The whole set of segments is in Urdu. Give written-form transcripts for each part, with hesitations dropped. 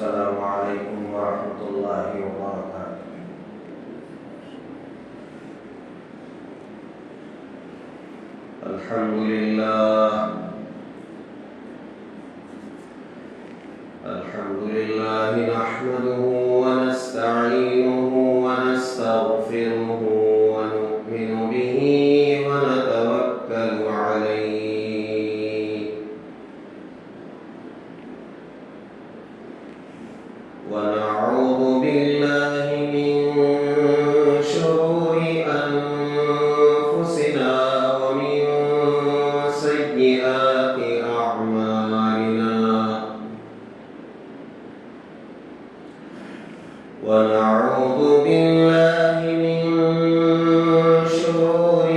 السلام علیکم ورحمۃ اللہ وبرکاتہ۔ الحمد للہ نحمده ونستعینه ونستغفره ونؤمن به ونتوکل علیہ ونعوذ باللہ من شرور انفسنا ومن سیئات اعمالنا ونعوذ باللہ من شرور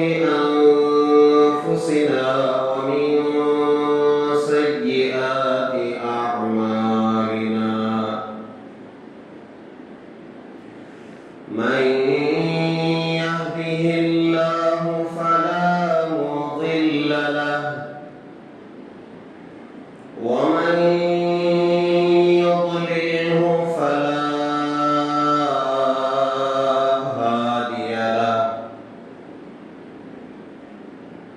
انفسنا ومن سیئات اعمالنا من يهده الله فلا مضل له ومن يضلله فلا هادي له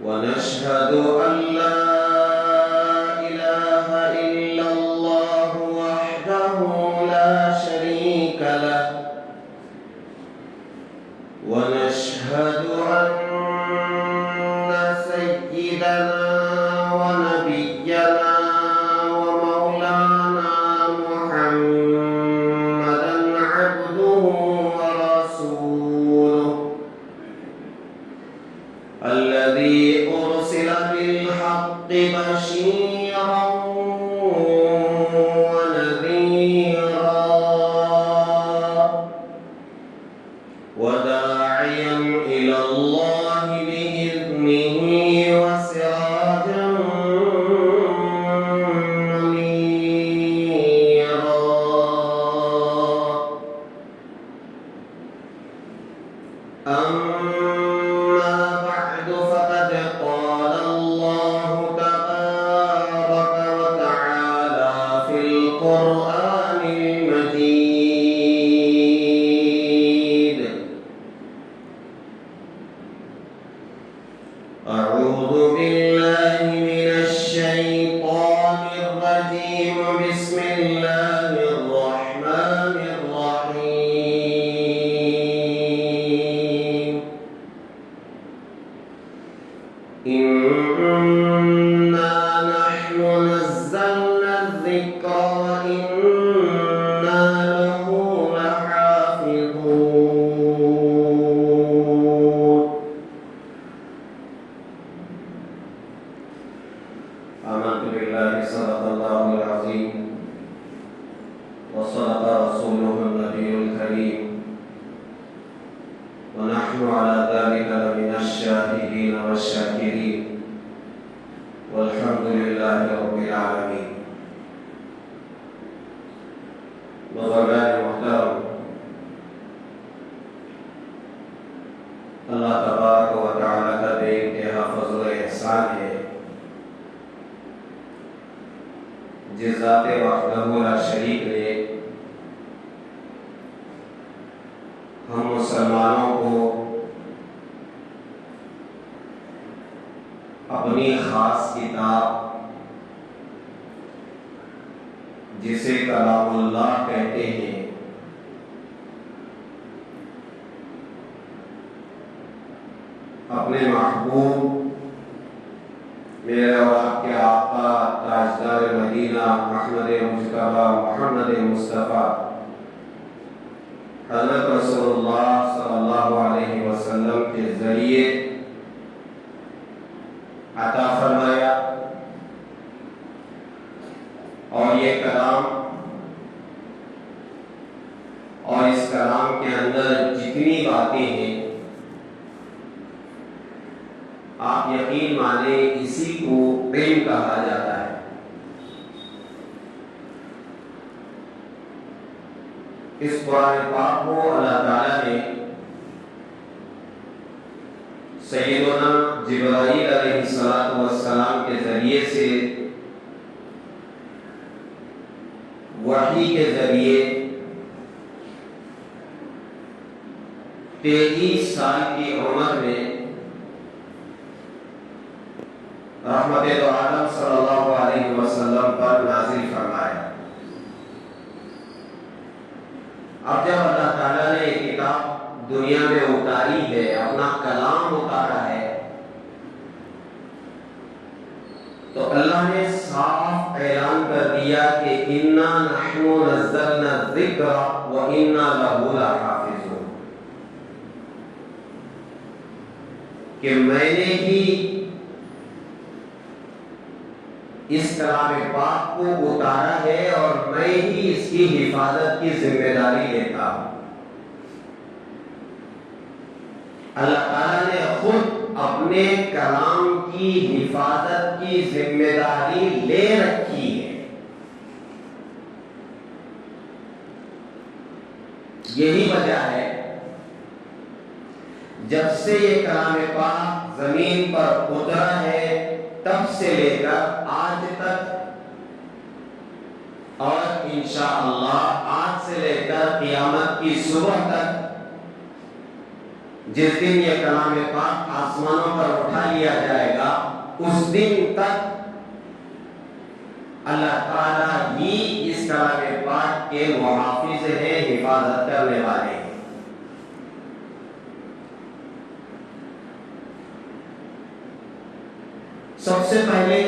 ونشهد أن لا إله إلا الله وحده لا شريك له ونشهد أن سيدنا ونبينا ومولانا محمدا عبده ورسوله الذي أرسل بالحق بشيرا ونذيرا وداعيا إلى الله بإذنه وسراجا منيرا أما بعد فقد قال الله تبارك وتعالى في القرآن المجيد أعوذ بالله من الشيطان الرجيم بسم الله الرحمن الرحيم إنا نحن نزلنا الذكر وإنا له لحافظون آمنت بالله صدق الله العظيم وصدق رسوله النبي الكريم ونحن على ذلك لمن الشاهدين والشاكرين والحمد لله رب العالمين۔ بزرگان محترم، اللہ تبارک و تعالی کا بے انتہا فضل و احسان ہے جس ذات وحدہ لا شریک نے ہم مسلمانوں کو اپنی خاص کتاب جسے کلام اللہ کہتے ہیں اپنے محبوب میرے اور آپ کے آقا تاجدار مدینہ احمد مجتبی محمد مصطفیٰ حضرت رسول اللہ صلی اللہ علیہ وسلم کے ذریعے عطا فرمایا، اور یہ کلام اور اس کلام کے اندر جتنی باتیں ہیں آپ یقین مانیں اسی کو علم کہا جاتا ہے۔ اس قرآن پاک کو اللہ تعالیٰ نے سیدنا جبرائیل علیہ السلام کے ذریعے سے وحی کے ذریعے 23 سال کی عمر میں رحمت دو عالم صلی اللہ علیہ وسلم پر نازل فرمایا۔ اب جب اللہ تعالیٰ نے یہ کتاب دنیا میں اتاری ہے، اپنا کلام اتارا ہے، تو اللہ نے صاف اعلان کر دیا کہ اِنَّا نَحْنُ نَزَّلْنَا الذِّكْرَ وَإِنَّا لَهُ لَحَافِظُونَ، کہ میں نے ہی اس کلام پاک کو اتارا ہے اور میں ہی اس کی حفاظت کی ذمہ داری لیتا ہوں۔ اللہ تعالیٰ نے خود اپنے کلام کی حفاظت کی ذمہ داری لے رکھی ہے۔ یہی وجہ ہے جب سے یہ کلام پاک زمین پر اترا ہے تب سے لے کر آج تک، اور انشاءاللہ آج سے لے کر قیامت کی صبح تک، جس دن یہ کلام پاک آسمانوں پر اٹھا لیا جائے گا، اس دن تک اللہ تعالیٰ ہی اس کلام پاک کے محافظ ہیں، حفاظت کرنے والے ہیں۔ سب سے پہلے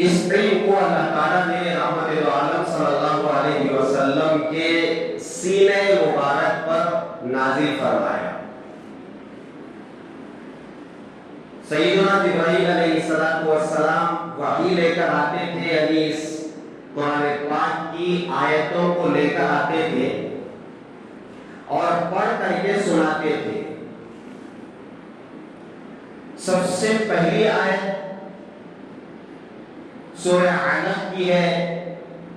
اس علم کو اللہ تعالیٰ نے رحمت دو عالم صلی اللہ علیہ وسلم کے سینہ مبارک پر نازل فرمایا۔ سیدنا جبرائیل علیہ السلام وحی لے کر آتے تھے، یعنی اس قرآن پاک کی آیتوں کو لے کر آتے تھے اور پڑھ کر کے سناتے تھے۔ سب سے پہلی آیت سورہ علق کی ہے،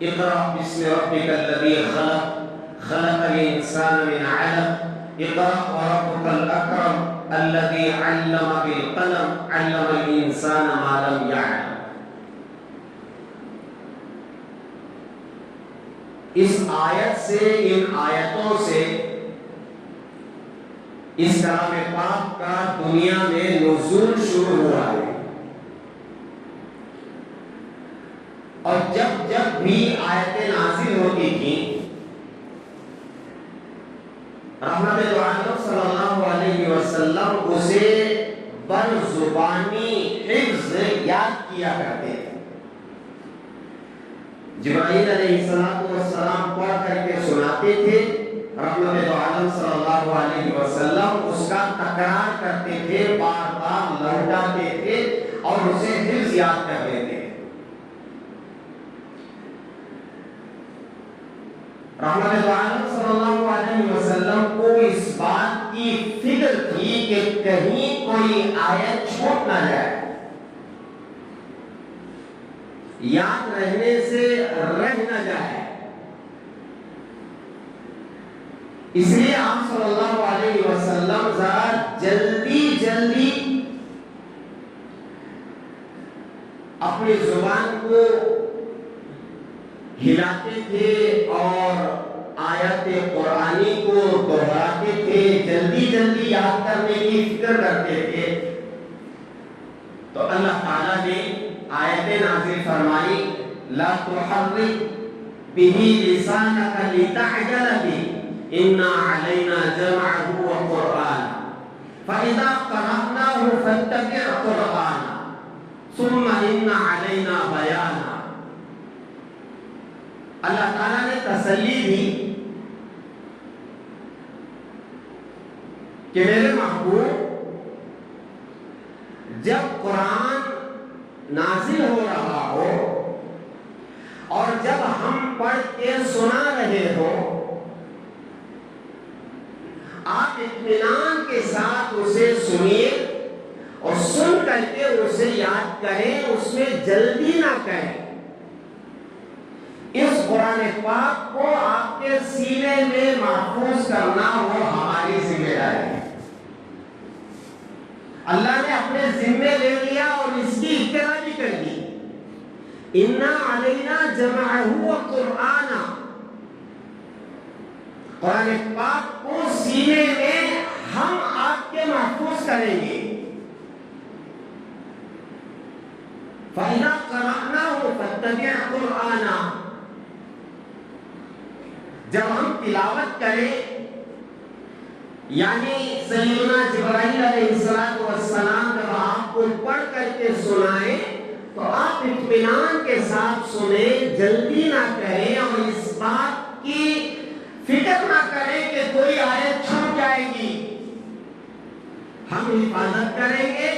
اقرأ بسم ربک الذی خلق، خلق الانسان من علق، اقرأ وربک الاکرم الذی علم بالقلم، علم الانسان ما لم یعلم۔ اس آیت سے، ان آیتوں سے اس کلام پاک کا دنیا میں نزول شروع ہوا ہے، اور جب جب بھی آیتیں نازل ہوتی تھیں، رحمت دو عالم صلی اللہ علیہ وسلم اسے بر زبانی حفظ یاد کیا کرتے تھے۔ جبرائیل علیہ السلام پڑھ کر کے سناتے تھے، رحمت دو عالم صلی اللہ علیہ وسلم اس کا تکرار کرتے تھے، بار بار لوٹاتے تھے اور اسے حفظ یاد کر لیتے تھے۔ رحمت دو عالم صلی اللہ علیہ وسلم کو اس بات کی فکر تھی کہ کہیں کوئی آیت چھوٹ نہ جائے، یاد رہنے سے رہ نہ جائے۔ اس لیے آپ صلی اللہ علیہ وسلم ذرا جلدی اپنی زبان کو ہلاتے تھے اور آیت قرآنی کو دہراتے تھے، جلدی یاد کرنے کی فکر کرتے تھے۔ تو اللہ تعالیٰ نے آیت نازل فرمائی، لا تحرک به لسانک لتعجل به اِنَّا عَلَيْنَا جَمْعَهُ وَقُرْآنَهُ فَإِذَا قَرَأْنَاهُ فَاتَّبِعْ قُرْآنَهُ ثُمَّ إِنَّ عَلَيْنَا بَيَانَهُ۔ اللہ تعالیٰ نے تسلی دی کہ میرے محبوب، جب قرآن نازل ہو رہا ہو اور جب ہم پڑھ کے سنا رہے ہو، آپ اطمینان کے ساتھ اسے سنیے اور سن کر کے اسے یاد کریں، اس میں جلدی نہ کریں۔ اس قرآن پاک کو آپ کے سینے میں محفوظ کرنا وہ ہماری ذمہ داری ہے۔ اللہ نے اپنے ذمے لے لیا اور اس کی اتباع بھی کر دی اِنَّا عَلَيْنَا جَمْعَهُ وَقُرْآنَ، قرآن پاک کو سینے میں ہم آپ کے محفوظ کریں گے. فَإِذَا قَرَأْنَاهُ فَاتَّبِعْ قُرْآنَ، جب ہم تلاوت کریں، یعنی سیدنا جبرائیل علیہ السلام جب آپ کو پڑھ کر کے سنائیں تو آپ اطمینان کے ساتھ سنیں، جلدی نہ کریں اور اس بات کی فکر نہ کریں کہ کوئی آیت چھوٹ جائے گی. ہم حفاظت کریں گے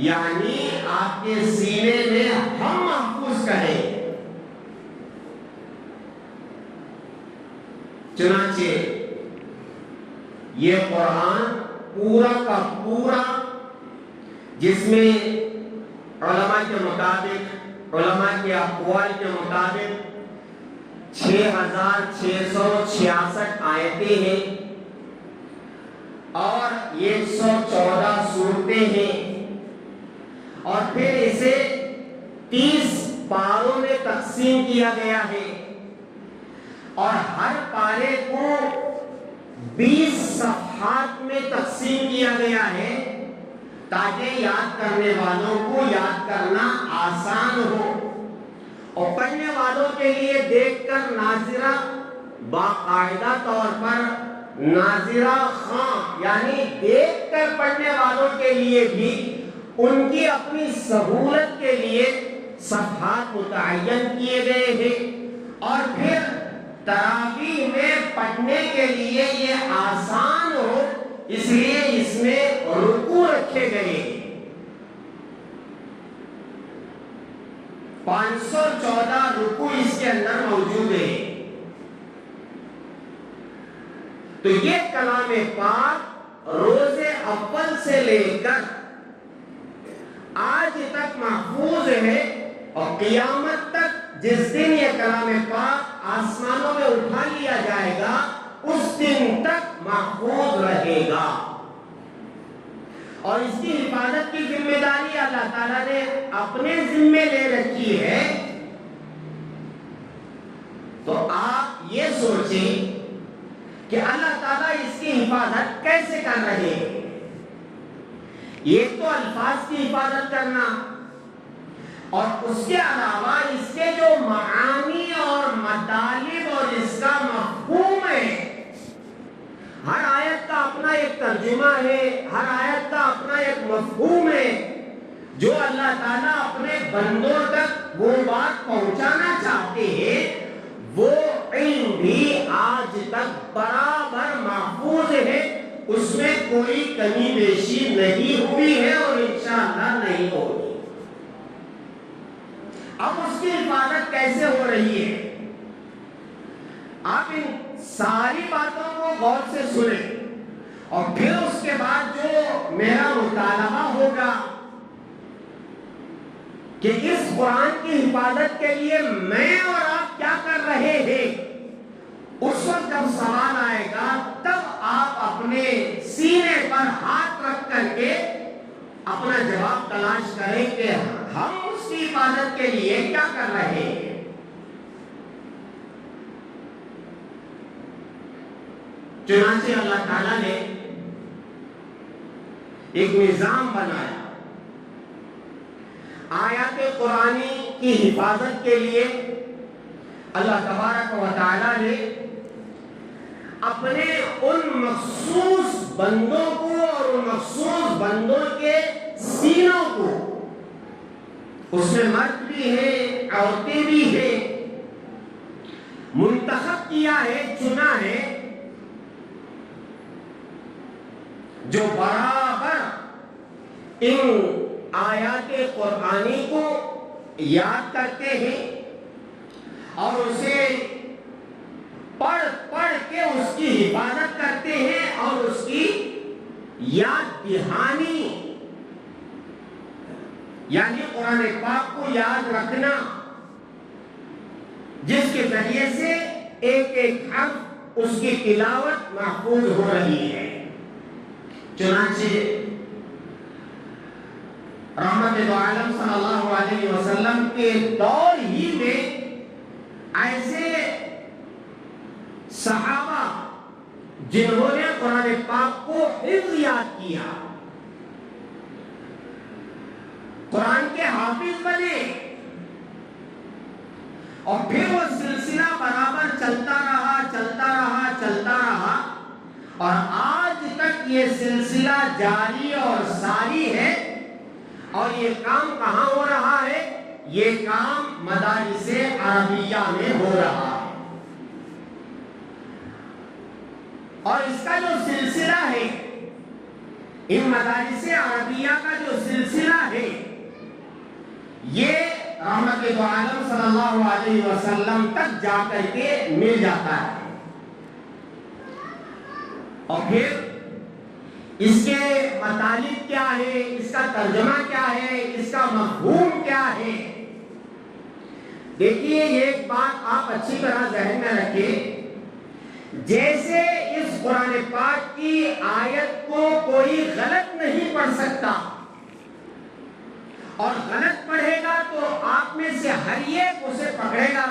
یعنی آپ کے سینے میں ہم محفوظ کریں. چنانچہ یہ قرآن پورا کا پورا، جس میں علماء کے مطابق، علماء کے اقوال کے مطابق 6666 آیتیں ہیں اور یہ 114 سورتیں ہیں، اور پھر اسے 30 پاروں میں تقسیم کیا گیا ہے، اور ہر پارے کو 20 صفحات میں تقسیم کیا گیا ہے تاکہ یاد کرنے والوں کو یاد کرنا آسان ہو، اور پڑھنے والوں کے لیے دیکھ کر ناظرہ باقاعدہ طور پر ناظرہ خاں، یعنی دیکھ کر پڑھنے والوں کے لیے بھی ان کی اپنی سہولت کے لیے صفحات متعین کیے گئے ہیں، اور پھر تراویح میں پڑھنے کے لیے یہ آسان ہو اس لیے اس میں رکوع رکھے گئے. 514 رکوع اس کے اندر موجود ہے. تو یہ کلام پاک روز اول سے لے کر آج تک محفوظ ہے، اور قیامت تک جس دن یہ کلام پاک آسمانوں میں اٹھا لیا جائے گا اس دن تک محفوظ رہے گا. اور اس کی حفاظت کی ذمہ داری اللہ تعالیٰ نے اپنے ذمے لے رکھی ہے. تو آپ یہ سوچیں کہ اللہ تعالیٰ اس کی حفاظت کیسے کر رہے ہیں. ایک تو الفاظ کی حفاظت کرنا، اور اس کے علاوہ اس کے جو معانی اور مطالب اور اس کا مفہوم ہے، ہر آیت کا اپنا ایک ترجمہ ہے، ہر آیت کا اپنا ایک مفہوم ہے، جو اللہ تعالیٰ اپنے بندوں تک وہ بات پہنچانا چاہتے ہیں، وہ علم بھی آج تک برابر محفوظ ہے، اس میں کوئی کمی بیشی نہیں ہوئی ہے اور انشاءاللہ نہیں ہوگی. اب اس کی حفاظت کیسے ہو رہی ہے؟ آپ ان ساری باتوں کو غور سے سنیں، اور پھر اس کے بعد جو میرا مطالبہ ہوگا کہ اس قرآن کی حفاظت کے لیے میں اور آپ کیا کر رہے ہیں، اس وقت جب سوال آئے گا تب آپ اپنے سینے پر ہاتھ رکھ کر کے اپنا جواب تلاش کریں کہ ہم اس کی حفاظت کے لیے کیا کر رہے ہیں. چنانچہ اللہ تعالیٰ نے ایک نظام بنایا. آیات قرآنی کی حفاظت کے لیے اللہ تبارک و تعالیٰ نے اپنے ان مخصوص بندوں کو اور ان مخصوص بندوں کے سینوں کو، اس میں مرد بھی ہیں عورتیں بھی ہیں، منتخب کیا ہے، چنا ہے، جو برابر ان آیات قرآنی کو یاد کرتے ہیں اور اسے پڑھ کے اس کی حفاظت کرتے ہیں اور اس کی یاد دہانی، یعنی قرآن پاک کو یاد رکھنا، جس کے ذریعے سے ایک ایک حرف اس کی تلاوت محفوظ ہو رہی ہے. چنانچہ رحمت دو عالم صلی اللہ علیہ وسلم کے دور ہی میں ایسے صحابہ جنہوں نے قرآن پاک کو حفظ یاد کیا، قرآن کے حافظ بنے، اور پھر وہ سلسلہ برابر چلتا رہا اور آج تک یہ سلسلہ جاری اور ساری ہے۔ اور یہ کام کہاں ہو رہا ہے؟ یہ کام مدارس عربیہ میں ہو رہا ہے، اور اس کا جو سلسلہ ہے، ان مدارس عربیہ کا جو سلسلہ ہے، یہ رحمت دو عالم صلی اللہ علیہ وسلم تک جا کر کے مل جاتا ہے۔ اور پھر اس کے مطالب کیا ہے، اس کا ترجمہ کیا ہے، اس کا مفہوم کیا ہے؟ دیکھیے، یہ ایک بات آپ اچھی طرح ذہن میں رکھیں، جیسے اس قرآن پاک کی آیت کو کوئی غلط نہیں پڑھ سکتا، اور غلط پڑھے گا تو آپ میں سے ہر ایک اسے پکڑے گا،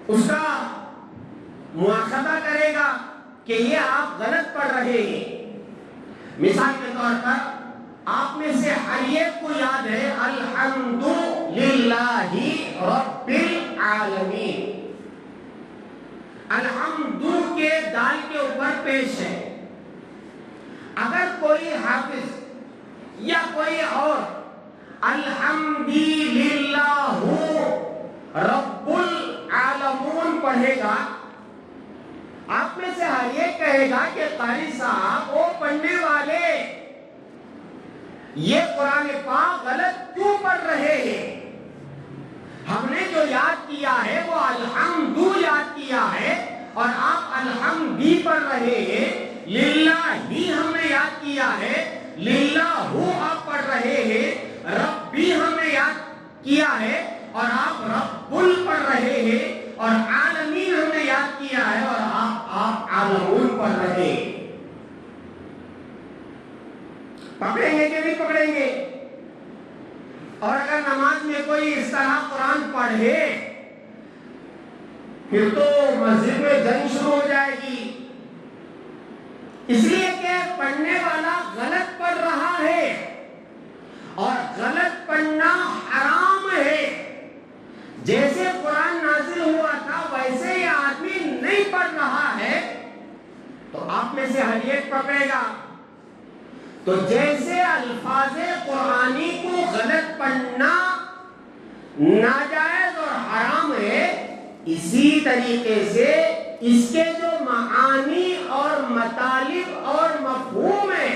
اس کا مواخذہ کرے گا کہ یہ آپ غلط پڑھ رہے ہیں۔ مثال کے طور پر آپ میں سے ہر ایک کو یاد ہے الحمدللہ رب العالمین، الحمد کے دال کے اوپر پیش ہے۔ اگر کوئی حافظ یا کوئی اور الحمدللہ رب العالمین پڑھے گا، آپ میں سے ہر ایک کہے گا کہ قاری صاحب، وہ پڑھنے والے یہ قرآن پاک غلط کیوں پڑھ رہے ہیں؟ ہم نے جو یاد کیا ہے وہ الحمد یاد کیا ہے، اور آپ الحمد بھی پڑھ رہے ہیں۔ للہ ہی ہم نے یاد کیا ہے، للہ آپ پڑھ رہے ہیں۔ رب بھی ہم نے یاد کیا ہے، اور آپ رب پڑھ رہے ہیں۔ اور عالمین ہم نے یاد کیا ہے، اور آپ عالمون پڑھ رہے ہیں۔ پکڑیں گے کہ نہیں پکڑیں گے؟ اور اگر نماز میں کوئی اس طرح قرآن پڑھے، پھر تو مسجد میں جنگ شروع ہو جائے گی، اس لیے کہ پڑھنے والا غلط پڑھ رہا ہے، اور غلط پڑھنا حرام ہے۔ جیسے قرآن نازل ہوا تھا ویسے یہ آدمی نہیں پڑھ رہا ہے، تو آپ میں سے ہر ایک پکڑے گا۔ تو جیسے الفاظ قرآنی کو غلط پڑھنا ناجائز اور حرام ہے، اسی طریقے سے اس کے جو معانی اور مطالب اور مفہوم ہے،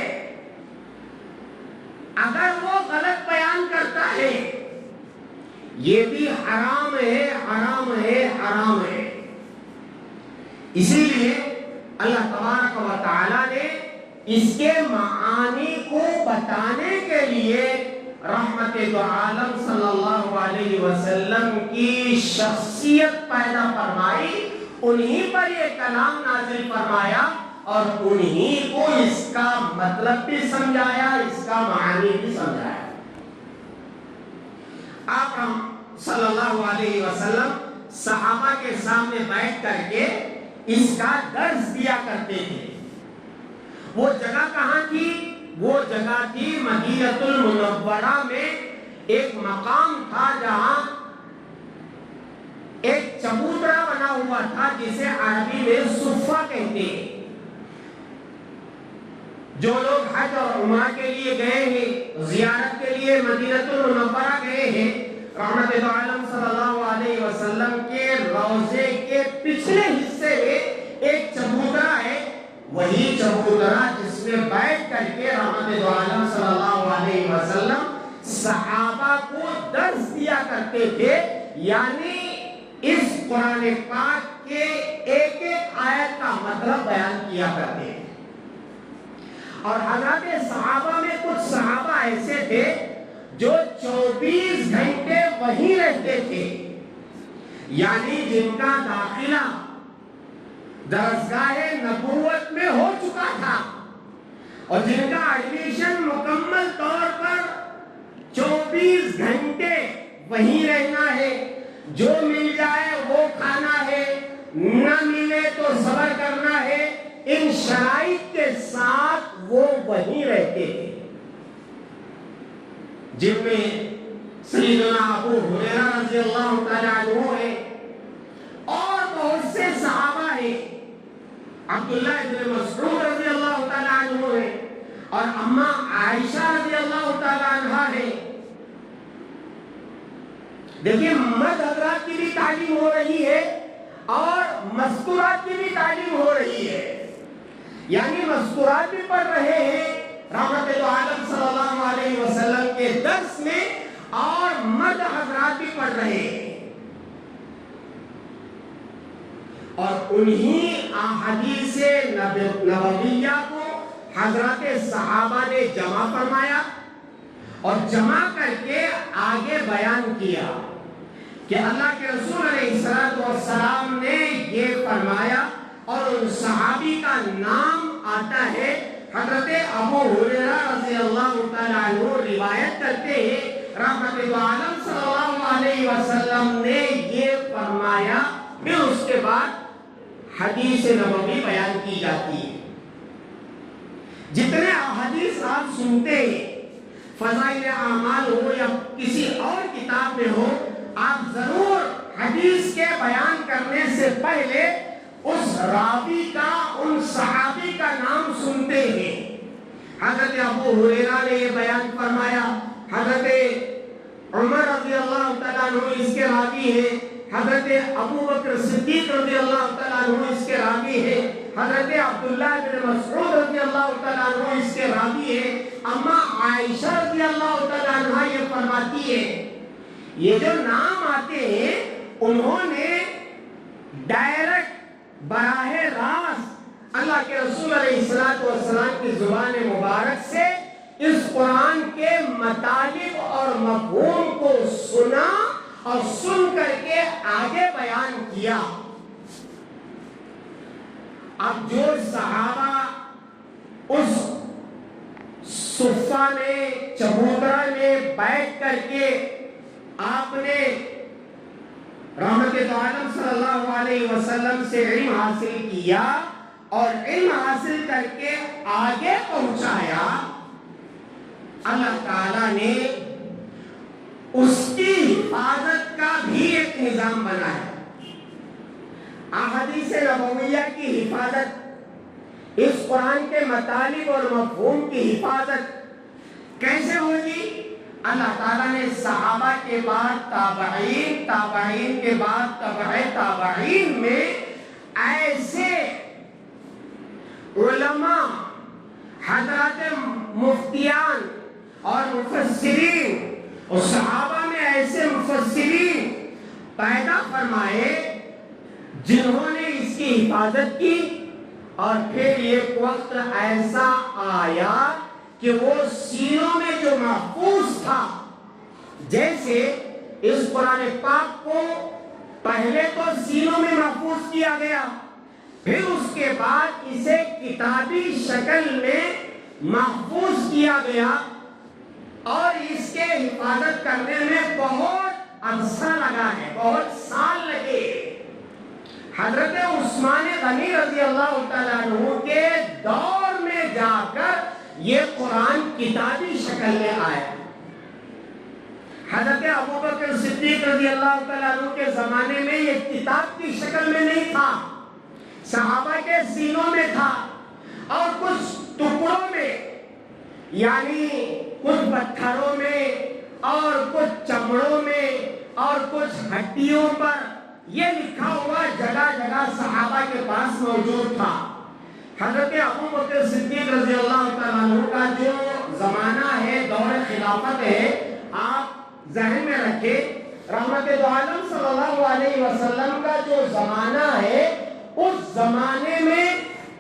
اگر وہ غلط بیان کرتا ہے، یہ بھی حرام ہے، حرام ہے، حرام ہے۔ اسی لیے اللہ تبارک و تعالی نے اس کے معانی کو بتانے کے لیے رحمت دو عالم صلی اللہ علیہ وسلم کی شخصیت پیدا فرمائی، انہی پر یہ کلام نازل فرمایا، اور انہی کو اس کا مطلب بھی سمجھایا، اس کا معانی بھی سمجھایا۔ آپ صلی اللہ علیہ وسلم صحابہ کے سامنے بیٹھ کر کے اس کا درس دیا کرتے تھے۔ وہ جگہ کہاں تھی؟ وہ جگہ تھی مدینہ المنورہ میں، ایک مقام تھا جہاں ایک چبوترا بنا ہوا تھا جسے عربی میں صفہ کہتے ہیں۔ جو لوگ حج اور عمرہ کے لیے گئے ہیں، زیارت کے لیے مدینہ المنورہ گئے ہیں، رحمت دو عالم صلی اللہ علیہ وسلم کے روضے کے پچھلے حصے میں ایک چبوترا ہے، وہی چبوترا جس میں بیٹھ کر کے رحمت دو عالم صلی اللہ علیہ وسلم صحابہ کو درس دیا کرتے تھے، یعنی اس قرآن پاک کے ایک ایک آیت کا مطلب بیان کیا کرتے تھے۔ اور حضرات صحابہ میں کچھ صحابہ ایسے تھے جو 24 گھنٹے وہیں رہتے تھے، یعنی جن کا داخلہ درسگاہ نبوت میں ہو چکا تھا، اور جن کا ایڈمیشن مکمل طور پر 24 گھنٹے وہیں رہنا ہے، جو مل جائے وہ کھانا ہے، نہ ملے تو صبر کرنا ہے، ان شرائط کے ساتھ وہ وہیں رہتے ہیں، جن میں سیدنا ابو ہریرہ رضی اللہ تعالیٰ عنہ ہے اور بہت سے صحابہ ہیں، عبداللہ ابن مسعود رضی اللہ تعالیٰ عنہ ہے اور اماں عائشہ رضی اللہ تعالیٰ عنہ ہے۔ دیکھیں مرد حضرات کی بھی تعلیم ہو رہی ہے اور مستورات کی بھی تعلیم ہو رہی ہے، یعنی مستورات بھی پڑھ رہے ہیں رحمت عالم صلی اللہ علیہ وسلم کے درس میں، اور مرد حضرات بھی پڑھ رہے ہیں، اور انہی احادیث نبویہ کو حضرات صحابہ نے جمع فرمایا اور جمع کر کے آگے بیان کیا کہ اللہ کے رسول علیہ السلام نے یہ فرمایا، اور ان صحابی کا نام آتا ہے حضرت ابو ہریرہ رضی اللہ تعالیٰ عنہ روایت کرتے ہیں رحمت عالم صلی اللہ علیہ وسلم نے یہ فرمایا، پھر اس کے بعد حدیث نبوی بیان کی جاتی ہے۔ جتنے احادیث آپ سنتے ہیں، فضائل اعمال ہو یا کسی اور کتاب میں ہو، آپ ضرور حدیث کے بیان کرنے سے پہلے اس راوی کا، ان صحابی کا نام سنتے ہیں۔ حضرت ابو ہریرہ نے یہ بیان فرمایا، حضرت عمر رضی اللہ تعالیٰ عنہ اس کے راوی ہیں، حضرت ابو بکر صدیق رضی اللہ تعالیٰ عنہ اس کے راوی ہیں، حضرت عبداللہ بن مسعود رضی اللہ تعالیٰ عنہ اس کے راوی ہیں، اماں عائشہ رضی اللہ تعالیٰ عنہ یہ فرماتی ہے، یہ جو نام آتے ہیں انہوں نے ڈائریکٹ براہ راست اللہ کے رسول علیہ السلام کی زبان مبارک سے اس قرآن کے مطالب اور مفہوم کو سنا اور سن کر کے آگے بیان کیا۔ اب جو صحابہ اس صفہ میں، چبوترا میں بیٹھ کر کے آپ نے رحمت عالم صلی اللہ علیہ وسلم سے علم حاصل کیا اور علم حاصل کر کے آگے پہنچایا، اللہ تعالیٰ نے اس کی حفاظت کا بھی ایک نظام بنایا۔ احادیث نبویہ کی حفاظت، اس قرآن کے مطالب اور مفہوم کی حفاظت کیسے ہوگی؟ اللہ تعالیٰ نے صحابہ کے بعد تابعین، تابعین کے بعد تبع تابعین میں ایسے علماء، حضرات مفتیان اور مفسرین، اور صحابہ میں ایسے مفسرین پیدا فرمائے جنہوں نے اس کی حفاظت کی، اور پھر ایک وقت ایسا آیا کہ وہ سینوں میں جو محفوظ تھا، جیسے اس قرآن پاک کو پہلے تو سینوں میں محفوظ کیا گیا، پھر اس کے بعد اسے کتابی شکل میں محفوظ کیا گیا، اور اس کے حفاظت کرنے میں بہت عرصہ لگا ہے، بہت سال لگے۔ حضرت عثمان غنی رضی اللہ تعالیٰ عنہ کے دور میں جا کر یہ قرآن کتابی شکل میں آیا۔ حضرت ابو بکر صدیق رضی اللہ تعالیٰ عنہ کے زمانے میں یہ کتاب کی شکل میں نہیں تھا، صحابہ کے سینوں میں تھا، اور کچھ ٹکڑوں میں، یعنی کچھ پتھروں میں اور کچھ چمڑوں میں اور کچھ ہڈیوں پر یہ لکھا ہوا جگہ جگہ صحابہ کے پاس موجود تھا۔ حضرت ابو بکر صدیق رضی اللہ تعالیٰ عنہ کا جو زمانہ ہے، دور خلافت ہے، آپ ذہن میں رکھیں، رحمت عالم صلی اللہ علیہ وسلم کا جو زمانہ ہے، اس زمانے میں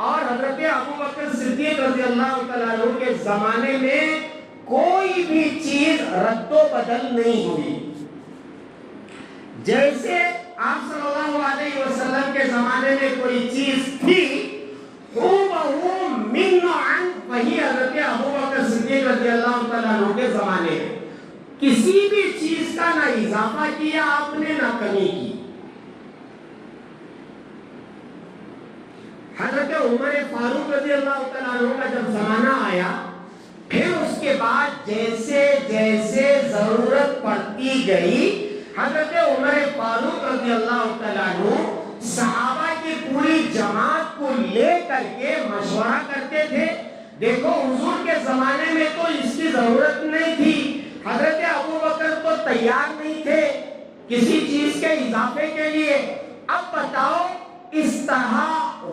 اور حضرت ابو بکر صدیق رضی اللہ تعالیٰ عنہ کے زمانے میں کوئی بھی چیز رد و بدل نہیں ہوئی۔ جیسے آپ صلی اللہ علیہ وسلم کے زمانے میں کوئی چیز تھی، ہو بہو من عن وہی حضرت ابو بکر صدیق رضی اللہ تعالیٰ عنہ کے زمانے میں کسی بھی چیز کا نہ اضافہ کیا آپ نے نہ کمی کی. حضرت عمر فاروق رضی اللہ تعالیٰ عنہ کا جب زمانہ آیا پھر اس کے بعد جیسے جیسے ضرورت پڑتی گئی حضرت عمر فاروق رضی اللہ تعالیٰ عنہ صحابہ کی پوری جماعت کو لے کر کے مشورہ کرتے تھے. دیکھو حضور کے زمانے میں تو اس کی ضرورت نہیں تھی, حضرت ابو بکر تو تیار نہیں تھے کسی چیز کے اضافے کے لیے. اب بتاؤ اس طرح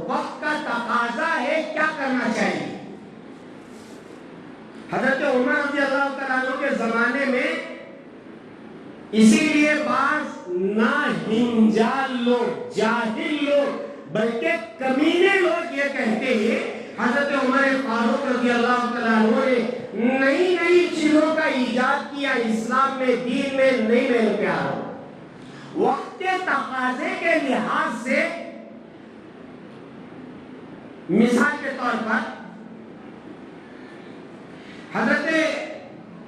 وقت کا تقاضا ہے, کیا کرنا چاہیے؟ حضرت عمر رضی اللہ تعالیٰ عنہ کے زمانے میں اسی لیے بعض ناہنجال لوگ, جاہل لوگ, بلکہ کمینے لوگ یہ کہتے ہیں حضرت عمر فاروق رضی اللہ تعالیٰ عنہ نے نئی نئی چیزوں کا ایجاد کیا اسلام میں, دین میں. نہیں میرے پیارو, وقت کے تقاضے کے لحاظ سے مثال کے طور پر حضرت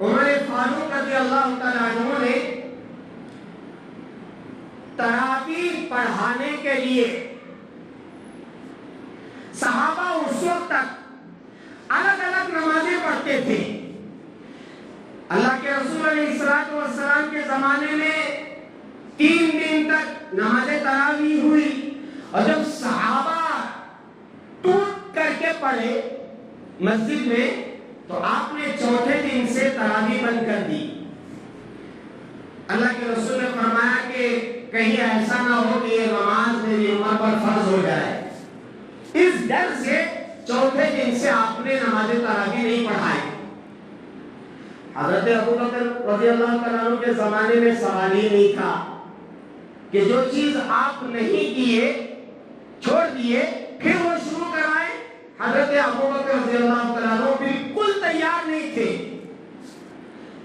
عمر فاروق رضی اللہ تعالیٰ عنہ نے تراویح پڑھانے کے لیے صحابہ اس وقت تک الگ الگ نمازیں پڑھتے تھے. اللہ کے رسول علیہ الصلوۃ والسلام کے زمانے میں 3 دن تک نماز تراویح ہوئی, اور جب صحابہ ٹوٹ کر کے پڑھے مسجد میں تو آپ نے چوتھے دن سے تراویح بند کر دی. اللہ کے رسول نے فرمایا کہ کہیں ایسا نہ ہو کہ یہ نماز میری عمر پر فرض ہو جائے. اس ڈر سے چوتھے دن سے آپ نے نماز تراویح نہیں پڑھائی. حضرت ابو بکر رضی اللہ تعالیٰ عنہ کے زمانے میں سوال ہی نہیں تھا کہ جو چیز آپ نہیں کیے, چھوڑ دیے, پھر وہ شروع کرائیں. حضرت ابو بکر رضی اللہ تعالیٰ عنہ بالکل تیار نہیں تھے,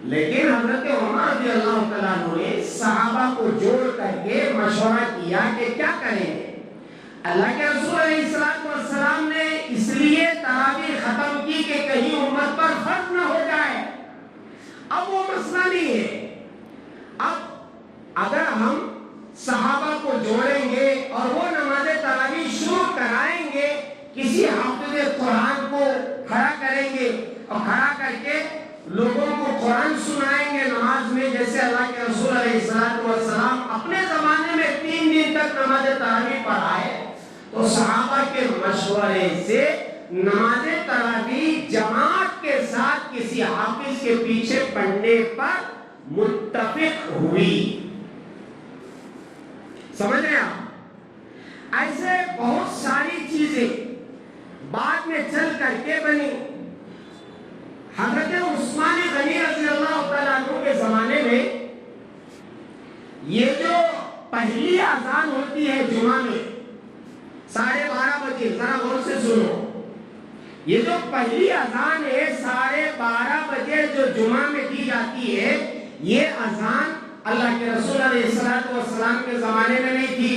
لیکن حضرت عمر رضی اللہ تعالیٰ عنہ نے صحابہ کو جوڑ کر کے مشورہ کیا کہ کیا کریں گے. اللہ کے رسول علیہ الصلوۃ والسلام نے اس لیے تراویح ختم کی کہ کہیں امت پر فرض نہ ہو جائے. اب وہ مسئلہ نہیں ہے. اب اگر ہم صحابہ کو جوڑیں گے اور وہ نماز تراویح شروع کرائیں گے, کسی حافظ قرآن کو کھڑا کریں گے اور کھڑا کر کے لوگوں کو قرآن سنائیں گے نماز میں, جیسے اللہ کے رسول علیہ الصلوۃ والسلام اپنے زمانے میں 3 دن تک نماز تراویح پڑھائے, تو صحابہ کے مشورے سے نماز تراویح جماعت کے ساتھ کسی حافظ کے پیچھے پڑھنے پر متفق ہوئی. سمجھ رہے آپ؟ ایسے بہت ساری چیزیں بعد میں چل کر کے بنی. حضرت عثمان غنی رضی اللہ تعالیٰ عنہ کے زمانے میں یہ جو پہلی اذان ہوتی ہے جمعہ میں 12:30 بجے, ذرا غور سے سنو, یہ جو پہلی اذان ہے 12:30 بجے جو جمعہ میں دی جاتی ہے, یہ اذان اللہ کے رسول علیہ الصلوۃ والسلام کے زمانے میں نہیں تھی,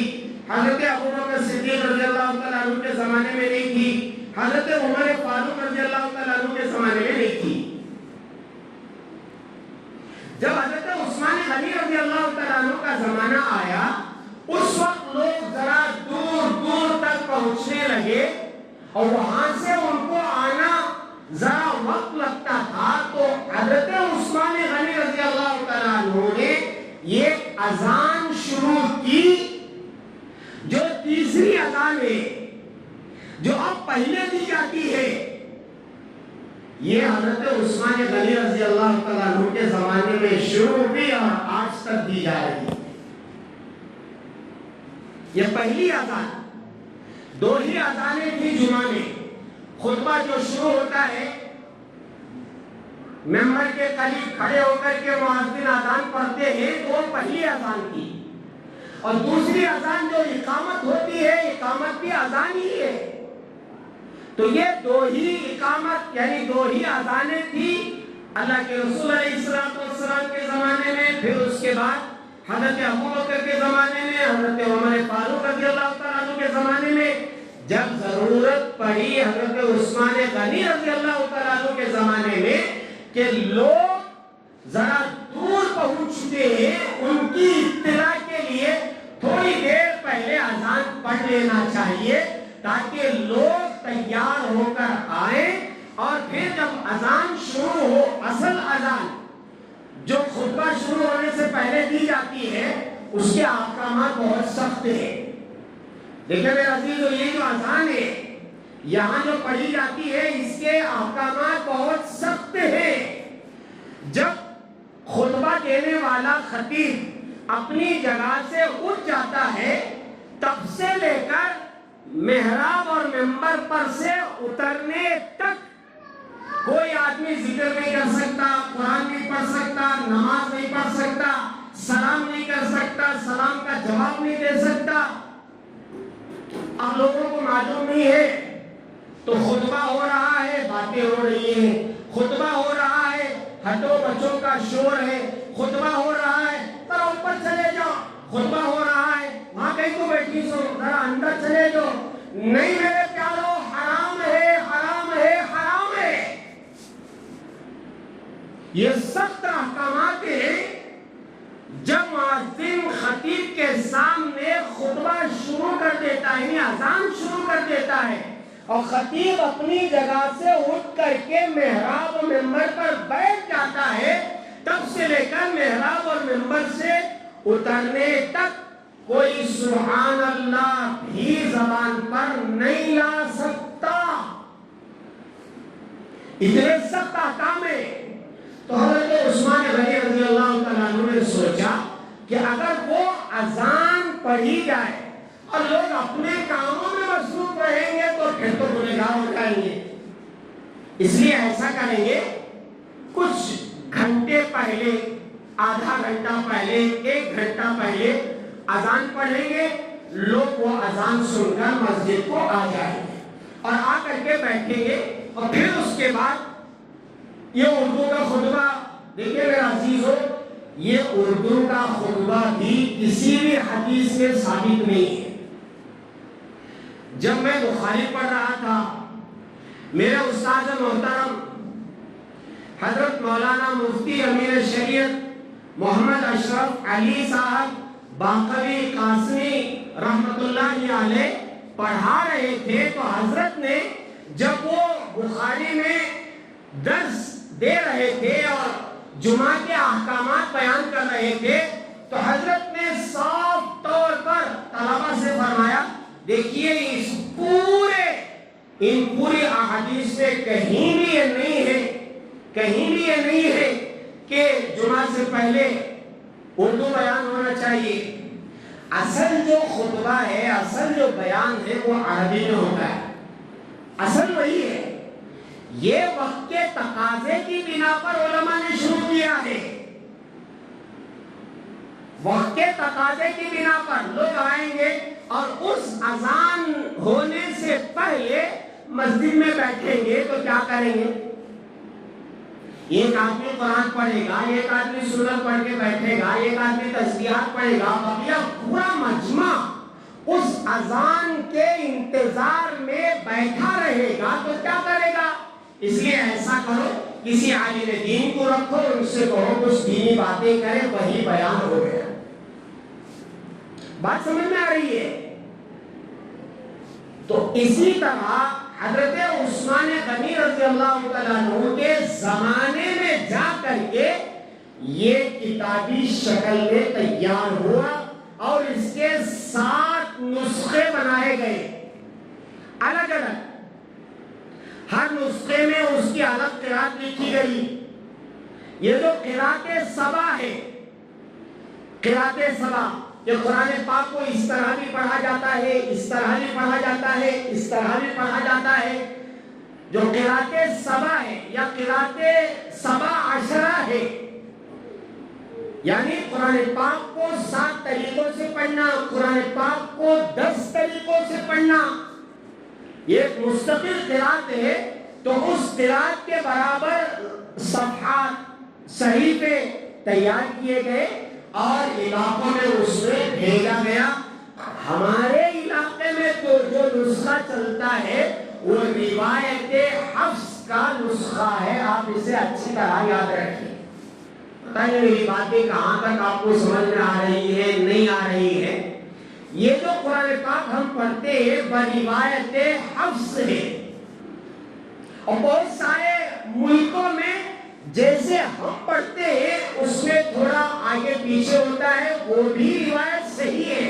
حضرت ابو بکر صدیق رضی اللہ تعالیٰ عنہ کے زمانے میں نہیں تھی, حضرت عمر فاروق رضی اللہ تعالیٰ عنہ کے زمانے میں نہیں تھی. جب حضرت عثمان غنی رضی اللہ تعالیٰ عنہ کا زمانہ آیا, اس وقت لوگ ذرا دور دور تک پہنچنے لگے اور وہاں سے ان کو آنا ذرا وقت لگتا تھا. تو حضرت عثمان غنی رضی اللہ تعالیٰ عنہ نے یہ اذان شروع کی جو تیسری اذان ہے, جو اب پہلے دی جاتی ہے, یہ حضرت عثمان غنی رضی اللہ تعالیٰ عنہ کے زمانے میں شروع ہوئی اور آج تک دی جا رہی ہے. یہ پہلی اذان, 2 ہی اذانیں تھی جمعہ میں. خطبہ جو شروع ہوتا ہے ممبر کے قریب کھڑے ہو کر کے مؤذن اذان پڑھتے ہیں, وہ پہلی اذان تھی. اور دوسری اذان جو اقامت ہوتی ہے, اقامت بھی اذان ہی ہے. تو یہ 2 ہی اقامت یعنی 2 ہی اذانیں تھی اللہ کے رسول علیہ الصلوۃ والسلام کے زمانے میں. پھر اس کے بعد حضرت ابو بکر کے زمانے میں, حضرت عمر فاروق رضی اللہ تعالیٰ عنہ کے زمانے میں جب ضرورت پڑی حضرت عثمان غنی رضی اللہ تعالیٰ عنہ کے زمانے میں کہ لوگ ذرا دور پہنچ چکے ہیں، ان کی اطلاع کے لیے تھوڑی دیر پہلے اذان پڑھ لینا چاہیے تاکہ لوگ تیار ہو کر آئیں، اور پھر جب اذان شروع ہو، اصل اذان جو خطبہ شروع ہونے سے پہلے دی جاتی ہے اس کے احکامات بہت سخت ہیں۔ دیکھیں میرے عزیزو، یہ جو اذان ہے یہاں جو پڑھی جاتی ہے اس کے احکامات بہت سخت ہیں۔ جب خطبہ دینے والا خطیب اپنی جگہ سے اٹھ جاتا ہے تب سے لے کر محراب اور منبر پر سے اترنے تک کوئی آدمی ذکر نہیں کر سکتا، قرآن نہیں پڑھ سکتا، نماز نہیں پڑھ سکتا، سلام نہیں کر سکتا، سلام کا جواب نہیں دے سکتا۔ اب لوگوں کو معلوم نہیں ہے تو خطبہ ہو رہا ہے، باتیں ہو رہی ہیں، خطبہ ہو رہا ہے، ہٹو بچوں کا شور ہے، خطبہ ہو رہا ہے، ذرا اوپر چلے جاؤ، خطبہ ہو رہا ہے، وہاں کہیں تو بیٹھی سو، ذرا اندر چلے جاؤ۔ نہیں میرے پیارو، حرام ہے، حرام ہے، حرام ہے۔ یہ سخت احکامات ہیں۔ جب مؤذن خطیب کے سامنے خطبہ شروع کر دیتا ہے، یعنی اذان شروع کر دیتا ہے، اور خطیب اپنی جگہ سے اٹھ کر کے محراب و منبر پر بیٹھ جاتا ہے، تب سے لے کر محراب اور منبر سے اترنے تک کوئی سبحان اللہ بھی زبان پر نہیں لا سکتا۔ اتنے سخت احکام ہیں۔ تو حضرت عثمان غنی رضی اللہ تعالیٰ عنہ نے سوچا کہ اگر وہ اذان پڑھی جائے اور لوگ اپنے کاموں میں مصروف رہیں گے تو پھر تو گنہگار ہو جائیں گے، اس لیے ایسا کریں گے کچھ گھنٹے پہلے، آدھا گھنٹہ پہلے، 1 گھنٹہ پہلے اذان پڑھیں گے، لوگ وہ اذان سن کر مسجد کو آ جائیں گے اور آ کر کے بیٹھیں گے، اور پھر اس کے بعد یہ اردو کا خطبہ، دیکھیں میرے عزیزو، یہ اردو کا خطبہ بھی کسی بھی حدیث میں ثابت نہیں ہے۔ جب میں بخاری پڑھ رہا تھا، میرے استاد محترم حضرت مولانا مفتی امیر شریعت محمد اشرف علی صاحب باقوی قاسمی رحمت اللہ علیہ پڑھا رہے تھے، تو حضرت نے جب وہ بخاری میں درس دے رہے تھے اور جمعہ کے احکامات بیان کر رہے تھے، تو حضرت نے صاف طور پر طلبہ سے فرمایا، دیکھیے ان پوری احادیث میں کہیں بھی یہ نہیں ہے کہ جمعہ سے پہلے اردو بیان ہونا چاہیے۔ اصل جو خطبہ ہے، اصل جو بیان ہے وہ عربی میں ہوتا ہے، اصل وہی ہے۔ یہ وقت کے تقاضے کی بنا پر علماء نے شروع کیا ہے، وقت کے تقاضے کی بنا پر لوگ آئیں گے اور اس اذان ہونے سے پہلے مسجد میں بیٹھیں گے تو کیا کریں گے؟ ایک آدمی قرآن پڑھے گا، ایک آدمی سورت پڑھ کے بیٹھے گا، ایک آدمی تسبیحات پڑھے گا، بقیہ پورا مجمع اس اذان کے انتظار میں بیٹھا رہے گا تو کیا کرے گا؟ اس لیے ایسا کرو، کسی عالم دین کو رکھو، ان سے کہو کچھ دینی باتیں کرے، وہی بیان ہو گیا۔ بات سمجھ میں آ رہی ہے؟ تو اسی طرح حضرت عثمان غنی رضی اللہ تعالیٰ عنہ کے زمانے میں جا کر کے یہ کتابی شکل میں تیار ہوا اور اس کے 7 نسخے بنائے گئے، الگ الگ، ہر نسخے میں اس کی الگ قرات لکھی گئی۔ یہ جو قرات سبا ہے، قرات سبا، کہ قرآن پاک کو اس طرح بھی پڑھا جاتا ہے، اس طرح بھی پڑھا جاتا ہے، اس طرح بھی پڑھا جاتا ہے، جو قرات سبا ہے یا قرات 17 ہے، یعنی قرآن پاک کو 7 طریقوں سے پڑھنا، قرآن پاک کو 10 طریقوں سے پڑھنا، یہ ایک مستقل قرات ہے۔ تو اس قرات کے برابر صفحات، صحیفے تیار کیے گئے اور علاقوں میں اس میں بھیجا گیا۔ ہمارے علاقے میں تو جو نسخہ چلتا ہے وہ روایت حفص کا نسخہ ہے. آپ اسے اچھی طرح یاد رکھیں. پتہ نہیں میری باتیں کہاں تک آپ کو سمجھ میں آ رہی ہے نہیں آ رہی ہے. یہ جو قرآن پاک ہم پڑھتے ہیں بروایت حفص ہے. اور بہت سارے ملکوں میں جیسے ہم پڑھتے ہیں اس میں تھوڑا آگے پیچھے ہوتا ہے, وہ بھی روایت صحیح ہے.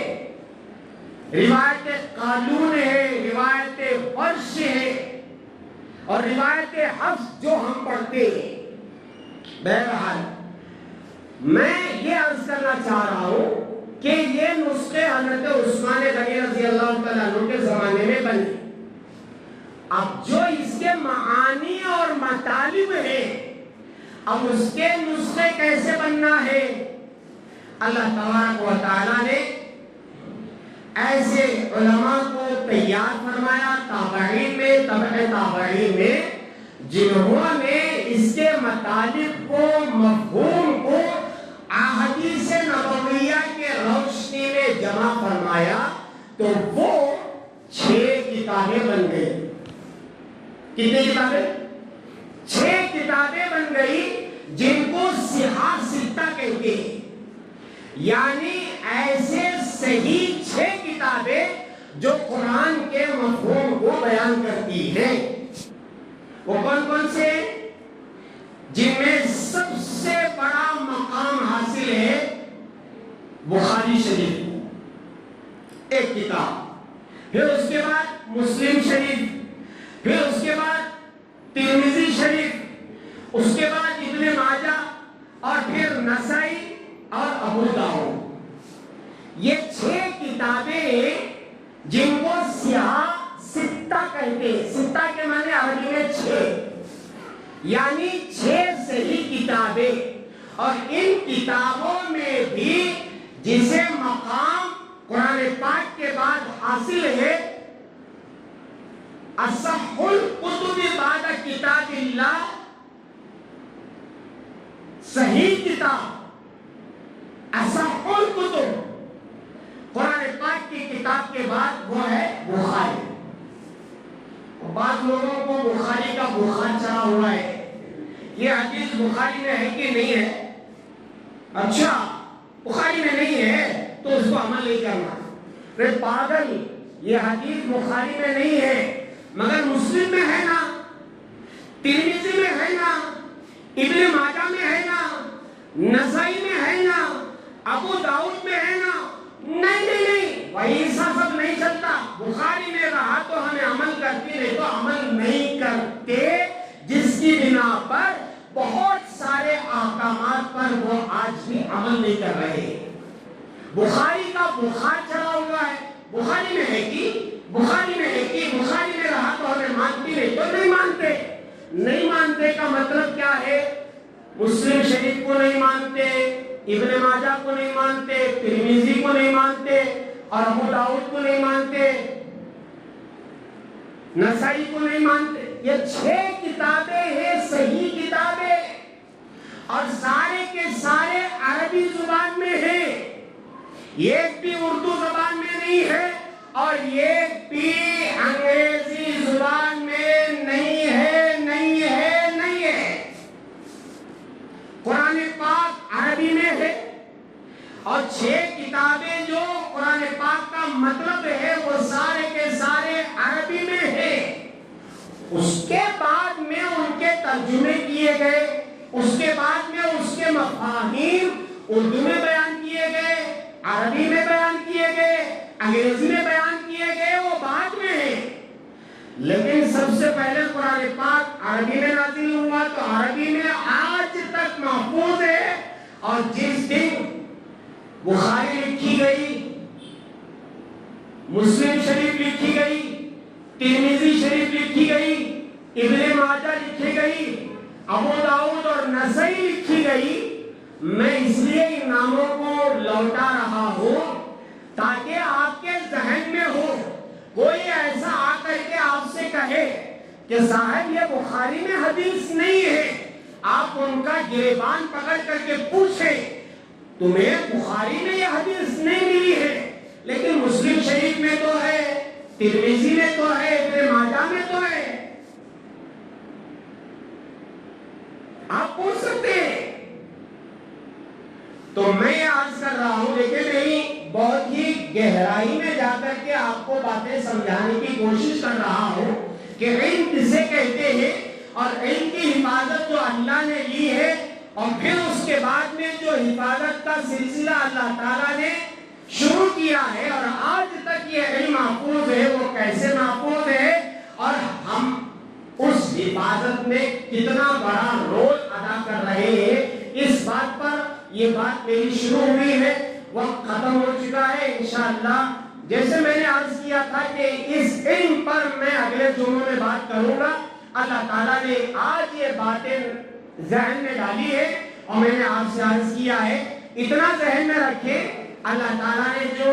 روایت قالون ہے, روایت ورش ہے, اور روایت حفص جو ہم پڑھتے ہیں. بہرحال میں یہ عرض کرنا چاہ رہا ہوں کہ یہ نسخے حضرت عثمان غنی رضی اللہ تعالیٰ عنہ کے زمانے میں بنے. اب جو اس کے معانی اور مطالب ہیں, اب اس کے نسخے کیسے بننا ہے, اللہ تبارک و تعالیٰ نے ایسے علماء کو تیار فرمایا تابعین میں, تبع تابعین میں, جنہوں نے اس کے مطالب کو, مفہوم کو احادیث نبویہ کے روشنی میں جمع فرمایا, تو وہ 6 کتابیں بن گئی. کتنی کتابیں؟ 6 کتابیں بن گئی جن کو صحاح ستہ کہتے ہیں. یعنی ایسے صحیح 6 کتابیں جو قرآن کے مفہوم کو بیان کرتی ہیں. وہ کون کون سے؟ جن میں سب سے بڑا مقام حاصل ہے بخاری شریف ایک کتاب, پھر اس کے بعد مسلم شریف, پھر اس کے بعد ترمذی شریف, اس کے بعد ابن ماجہ, اور پھر نسائی اور ابو داؤد. یہ 6 کتابیں جن کو صحاح ستہ کہتے ہیں. ستہ کے معنی عربی میں 6, یعنی 6 صحیح کتابیں. اور ان کتابوں میں بھی جسے مقام قرآن پاک کے بعد حاصل ہے اصح الکتب بعد کتاب اللہ, صحیح کتاب اصح الکتب قرآن پاک کی کتاب کے بعد وہ ہے بخاری. بعض لوگوں کو بخاری کا بخار چڑھا ہوا ہے, یہ حدیث بخاری میں ہے کہ نہیں ہے. اچھا بخاری میں نہیں ہے تو اس کو عمل نہیں کرنا. رے پاگل, یہ حدیث بخاری میں نہیں ہے مگر مسلم میں ہے نا, ترمذی میں ہے نا, ابن ماجہ میں ہے نا, نسائی میں ہے نا, ابو داؤد میں ہے نا. نہیں, ویسا سب نہیں چلتا. بخاری میں رہا تو ہمیں عمل کرتے, نہیں تو عمل نہیں کرتے, جس کی بنا پر بہت سارے احکامات پر وہ آج بھی عمل نہیں کر رہے. بخاری کا بخار چڑھا ہوا ہے. بخاری میں ہے کہ بخاری میں ہے کہ بخاری میں رہا تو ہمیں مانتی, نہیں تو نہیں مانتے. نہیں مانتے کا مطلب کیا ہے؟ مسلم شریف کو نہیں مانتے, ابن ماجہ کو نہیں مانتے, ترمذی کو نہیں مانتے, اور ابو داؤد کو نہیں مانتے, نسائی کو نہیں مانتے. یہ 6 کتابیں ہیں صحیح کتابیں, اور سارے کے سارے عربی زبان میں ہیں. ایک بھی اردو زبان میں نہیں ہے, اور ایک بھی انگریزی زبان میں نہیں ہے, نہیں ہے, نہیں ہے. قرآن پاک عربی میں ہے, اور 6 کتابیں جو قرآن پاک کا مطلب ہے وہ سارے کے سارے عربی میں ہے. اس کے بعد میں ان کے ترجمے کیے گئے, اس کے بعد میں اس کے مفاہیم اردو میں بیان کیے گئے, عربی میں بیان کیے گئے, انگریزی میں بیان کیے گئے, وہ بعد میں ہے. لیکن سب سے پہلے قرآن پاک عربی میں نازل ہوا تو عربی میں آج تک محفوظ ہے. اور جس دن بخاری لکھی گئی, مسلم شریف لکھی گئی, ترمذی شریف لکھی گئی, ابن ماجہ لکھی گئی, ابو داؤد اور نسائی لکھی گئی, میں اس لیے ان ناموں کو لوٹا رہا ہوں تاکہ آپ کے ذہن میں ہو. کوئی ایسا آ کر کے آپ سے کہے کہ صاحب یہ بخاری میں حدیث نہیں ہے, آپ ان کا گریبان پکڑ کر کے پوچھیں تمہیں بخاری میں یہ حدیث نہیں ملی ہے لیکن مسلم شریف میں تو ہے, ترمذی میں تو ہے، ابن ماجہ میں تو ہے، آپ پوچھ سکتے ہیں۔ تو میں عرض کر رہا ہوں، دیکھیں میں بہت ہی گہرائی میں جا کر کے آپ کو باتیں سمجھانے کی کوشش کر رہا ہوں کہ علم کسے کہتے ہیں، اور علم کی حفاظت جو اللہ نے لی ہے، اور پھر اس کے بعد میں جو حفاظت کا سلسلہ اللہ تعالیٰ نے شروع کیا ہے اور آج تک یہ علم محفوظ ہے، وہ کیسے محفوظ ہے اور ہم اس حفاظت میں کتنا بڑا رول ادا کر رہے ہیں، اس بات پر یہ بات میری شروع ہوئی ہے۔ وقت ختم ہو چکا ہے، انشاءاللہ جیسے میں نے عرض کیا تھا کہ اس علم پر میں اگلے جمعوں میں بات کروں گا۔ اللہ تعالیٰ نے آج یہ باتیں ذہن میں ڈالی ہے اور میں نے آپ سے عرض کیا ہے، اتنا ذہن میں رکھے، اللہ تعالیٰ نے جو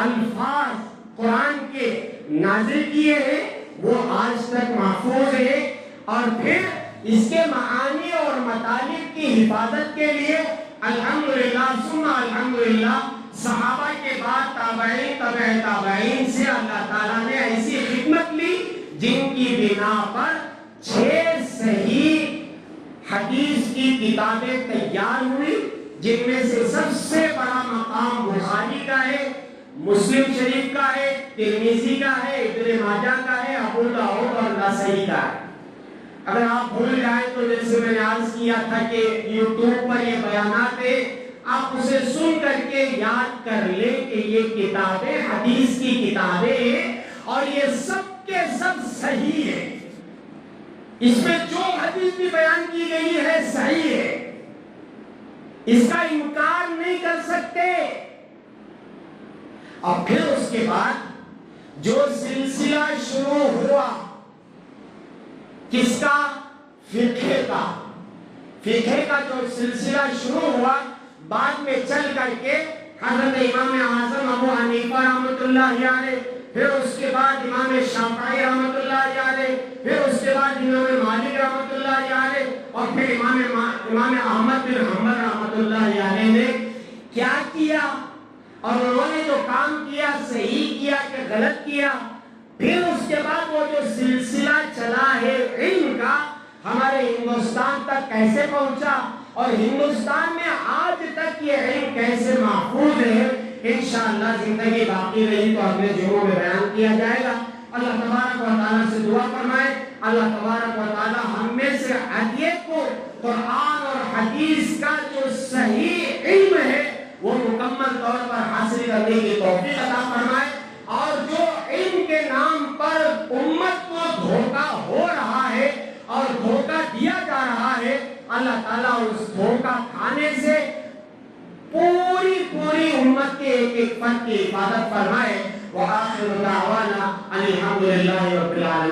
الفاظ قرآن کے نازل کیے ہیں وہ آج تک محفوظ ہے، اور پھر اس کے معانی اور مطالب کی حفاظت کے لیے الحمدللہ ثم الحمدللہ صحابہ کے بعد تابعین تبع تابعین سے اللہ تعالیٰ نے ایسی خدمت لی جن کی بنا پر 6 صحیح حدیث کی کتابیں تیار ہوئی، جن میں سے سب سے بڑا مقام بخاری کا ہے، مسلم شریف کا ہے، ترمذی کا ہے، ابن ماجہ کا ہے، ابو داؤد اور نسائی کا ہے۔ اگر آپ بھول جائیں تو جیسے میں نے عرض کیا تھا کہ یوٹیوب پر یہ بیانات ہے، آپ اسے سن کر کے یاد کر لیں کہ یہ کتابیں حدیث کی کتابیں ہیں اور یہ سب کے سب صحیح ہے، اس میں جو حدیث بھی بیان کی گئی ہے صحیح ہے، اس کا انکار نہیں کر سکتے۔ اور پھر اس کے بعد جو سلسلہ شروع ہوا کس کا؟ فقہ کا جو سلسلہ شروع ہوا، بعد میں چل کر کے حضرت امام اعظم ابو حنیفہ رحمۃ اللہ علیہ، پھر اس کے بعد امام شافعی رحمۃ اللہ علیہ، پھر اس کے بعد امام مالک رحمۃ اللہ علیہ، اور پھر امام احمد بن حنبل رحمۃ اللہ علیہ نے کیا کیا، اور انہوں نے جو کام کیا صحیح کیا کہ غلط کیا۔ پھر اس کے بعد وہ جو سلسلہ چلا ہے علم کا، ہمارے ہندوستان تک کیسے پہنچا اور ہندوستان میں آج تک یہ علم کیسے محفوظ ہے، انشاءاللہ زندگی باقی رہی تو اگلے جمعوں میں بیان کیا جائے گا۔ اللہ تبارک و تعالیٰ سے دعا فرمائے، اللہ تبارک و تعالیٰ ہم میں سے ہر ایک کو قرآن اور حدیث کا جو صحیح علم ہے وہ مکمل طور پر حاصل کرنے کی توفیق عطا فرمائے، اور جو علم کے نام پر امت کو دھوکہ ہو رہا ہے اور دھوکہ دیا جا رہا ہے، اللہ تعالیٰ اس دھوکہ کھانے سے پوری امت کے ایک ایک فرد کی حفاظت فرمائے۔ وآخر دعوانا الحمدللہ رب العالمین۔